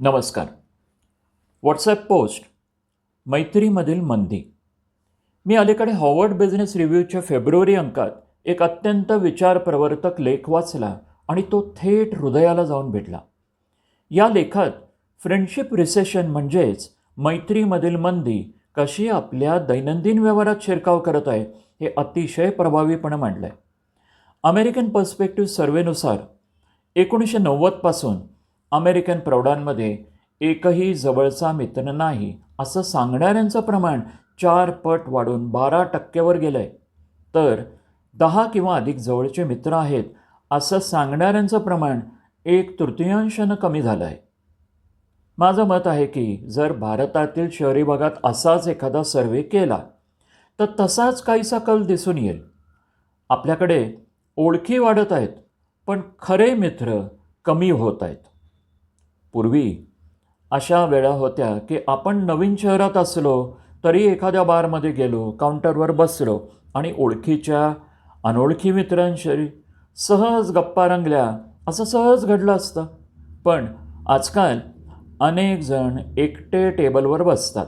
नमस्कार. WhatsApp post मैत्रीमधील मंदी. मी अलीकडे हॉवर्ड बिझनेस रिव्ह्यूच्या फेब्रुवारी अंकात एक अत्यंत विचारप्रवर्तक लेख वाचला आणि तो थेट हृदयाला जाऊन भेटला. या लेखात फ्रेंडशिप रिसेशन म्हणजेच मैत्रीमधील मंदी कशी आपल्या दैनंदिन व्यवहारात शिरकाव करत आहे हे अतिशय प्रभावीपणे मांडलं आहे. अमेरिकन पर्स्पेक्टिव्ह सर्व्हेनुसार 1990 पासून अमेरिकन प्रौढांमध्ये एकही जवळचा मित्र नाही असं सांगणाऱ्यांचं प्रमाण 4 पट वाढून 12% गेलं आहे. तर 10 किंवा अधिक जवळचे मित्र आहेत असं सांगणाऱ्यांचं प्रमाण 1/3 कमी झालं आहे. माझं मत आहे की जर भारतातील शहरी भागात असाच एखादा सर्व्हे केला तर तसाच काहीसा कल दिसून येईल. आपल्याकडे ओळखी वाढत आहेत पण खरे मित्र कमी होत आहेत. पूर्वी अशा वेळा होत्या की आपण नवीन शहरात असलो तरी एखाद्या बारमध्ये गेलो, काउंटरवर बसलो आणि ओळखीच्या अनोळखी मित्रांशी सहज गप्पा रंगल्या असं सहज घडलं असतं. पण आजकाल अनेक जण एकटे टेबलवर बसतात,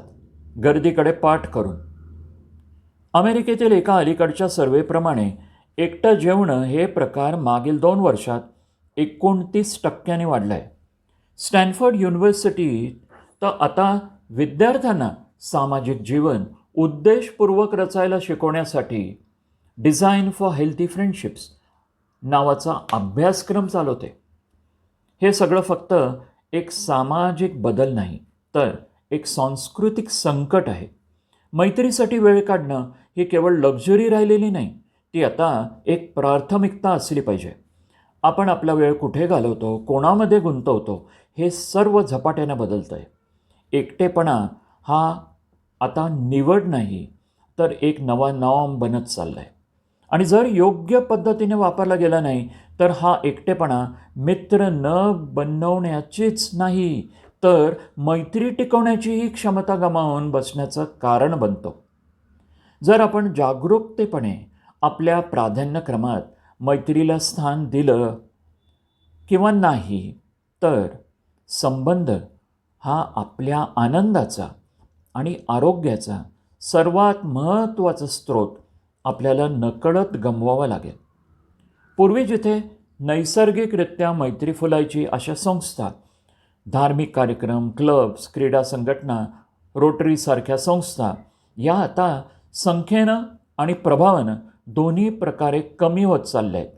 गर्दीकडे पाठ करून. अमेरिकेतील एका अलीकडच्या सर्व्हेप्रमाणे एकटं जेवणं हे प्रकार मागील 2 वर्षात 29% वाढलं आहे. स्टॅनफोर्ड युनिव्हर्सिटीत तर आता विद्यार्थ्यांना सामाजिक जीवन उद्देशपूर्वक रचायला शिकवण्यासाठी डिझाईन फॉर हेल्थी फ्रेंडशिप्स नावाचा अभ्यासक्रम चालवते. हे सगळं फक्त एक सामाजिक बदल नाही तर एक सांस्कृतिक संकट आहे. मैत्रीसाठी वेळ काढणं ही केवळ लक्झरी राहिलेली नाही, ती आता एक प्राथमिकता असली पाहिजे. आपण आपला वेळ कुठे घालवतो, कोणामध्ये गुंतवतो हे सर्व झपाट्यानं बदलतं आहे. एकटेपणा हा आता निवड नाही तर एक नवा नॉर्म बनत चालला आहे. आणि जर योग्य पद्धतीने वापरला गेला नाही तर हा एकटेपणा मित्र न बनवण्याचीच नाही तर मैत्री टिकवण्याचीही क्षमता गमावून बसण्याचं कारण बनतो. जर आपण जागरूकतेपणे आपल्या प्राधान्यक्रमात मैत्रीला स्थान दिलं किंवा नाही तर संबंध हा आपल्या आनंदाचा आणि आरोग्याचा सर्वात महत्त्वाचा स्रोत आपल्याला नकळत गमवावा लागेल. पूर्वी जिथे नैसर्गिकरित्या मैत्री फुलायची अशा संस्था, धार्मिक कार्यक्रम, क्लब्स, क्रीडा संघटना, रोटरीसारख्या संस्था या आता संख्येनं आणि प्रभावानं दोन्ही प्रकारे कमी होत चालल्या आहेत.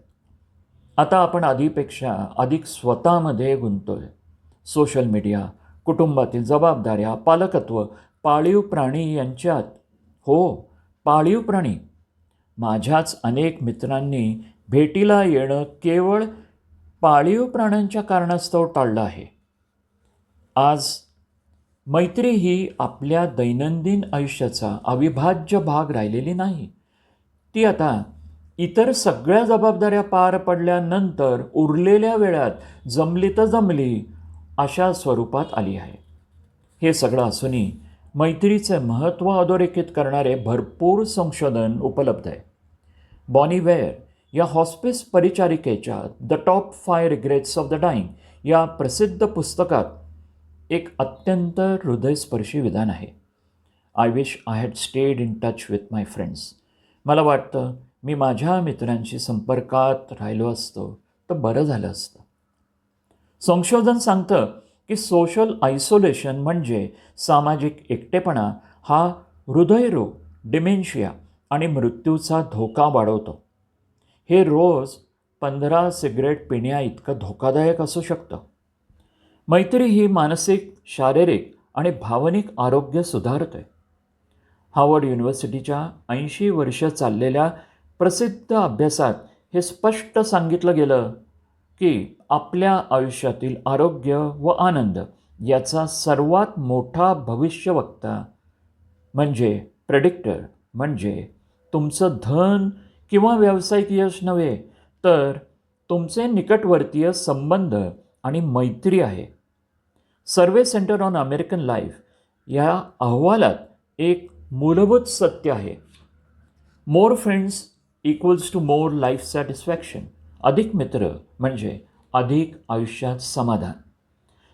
आता आपण आधीपेक्षा अधिक स्वतःमध्ये गुंततोय. सोशल मीडिया, कुटुंबातील जबाबदाऱ्या, पालकत्व, पाळीव प्राणी यांच्यात. हो, पाळीव प्राणी. माझ्याच अनेक मित्रांनी भेटीला येणं केवळ पाळीव प्राण्यांच्या कारणास्तव टाळलं आहे. आज मैत्री ही आपल्या दैनंदिन आयुष्याचा अविभाज्य भाग राहिलेली नाही. ती आता इतर सगळ्या जबाबदाऱ्या पार पडल्यानंतर उरलेल्या वेळात जमली तर जमली अशा स्वरूपात आली आहे. हे सगळं असूनही मैत्रीचे महत्त्व अधोरेखित करणारे भरपूर संशोधन उपलब्ध आहे. बॉनी वेअर या हॉस्पिस परिचारिकेच्या the top 5 regrets of the dying या प्रसिद्ध पुस्तकात एक अत्यंत हृदयस्पर्शी विधान आहे. I wish I had stayed in touch with my friends. मला वाटतं मी माझ्या मित्रांशी संपर्कात राहिलो असतो तर बरं झालं असतं. संशोधन सांगतं की सोशल आयसोलेशन म्हणजे सामाजिक एकटेपणा हा हृदयरोग, डिमेन्शिया आणि मृत्यूचा धोका वाढवतो. हे रोज 15 सिगरेट पिण्या इतकं धोकादायक असू शकतं. मैत्री ही मानसिक, शारीरिक आणि भावनिक आरोग्य सुधारते. हार्वर्ड युनिव्हर्सिटीच्या 80 वर्ष चाललेल्या प्रसिद्ध अभ्यासात हे स्पष्ट सांगितलं गेलं की आपल्या आयुष्यातील आरोग्य व आनंद याचा सर्वात मोठा भविष्यवक्ता म्हणजे प्रेडिक्टर म्हणजे तुमचं धन किंवा व्यावसायिक यश नव्हे तर तुमचे निकटवर्तीय संबंध आणि मैत्री आहे. Survey center on American life या अहवालात एक मूलभूत सत्य आहे. More friends equals to more life satisfaction. अधिक मित्र म्हणजे अधिक आयुष्यात समाधान.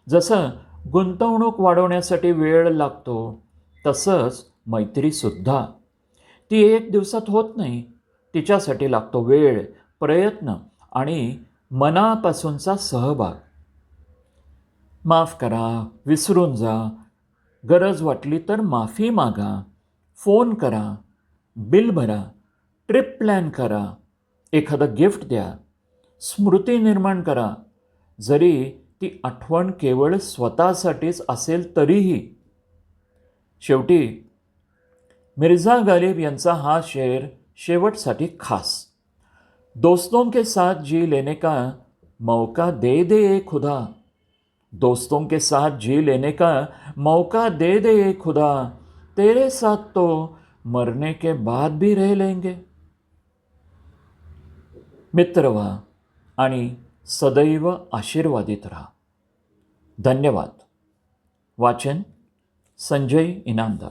जसं गुंतवणूक वाढवण्यासाठी वेळ लागतो, तसंच मैत्रीसुद्धा. ती एक दिवसात होत नाही. तिच्यासाठी लागतो वेळ, प्रयत्न आणि मनापासूनचा सहभाग. माफ करा, विसरून जा, गरज वाटली तर माफी मागा, फोन करा, बिल भरा, ट्रिप प्लॅन करा, एखादं गिफ्ट द्या, स्मृती निर्माण करा. जरी ती आठवण केवळ स्वतःसाठीच असेल तरीही. शेवटी मिर्झा गालिब यांचा हा शेर शेवटसाठी खास. दोस्तों के साथ जी लेने का मौका दे दे ए खुदा. दोस्तों के साथ जी लेने का मौका दे दे ए खुदा. तेरे साथ तो मरने के बाद भी रह लेंगे. मित्र व्हा आणि सदैव आशीर्वादित राहा. धन्यवाद. वाचन संजय इनामदार.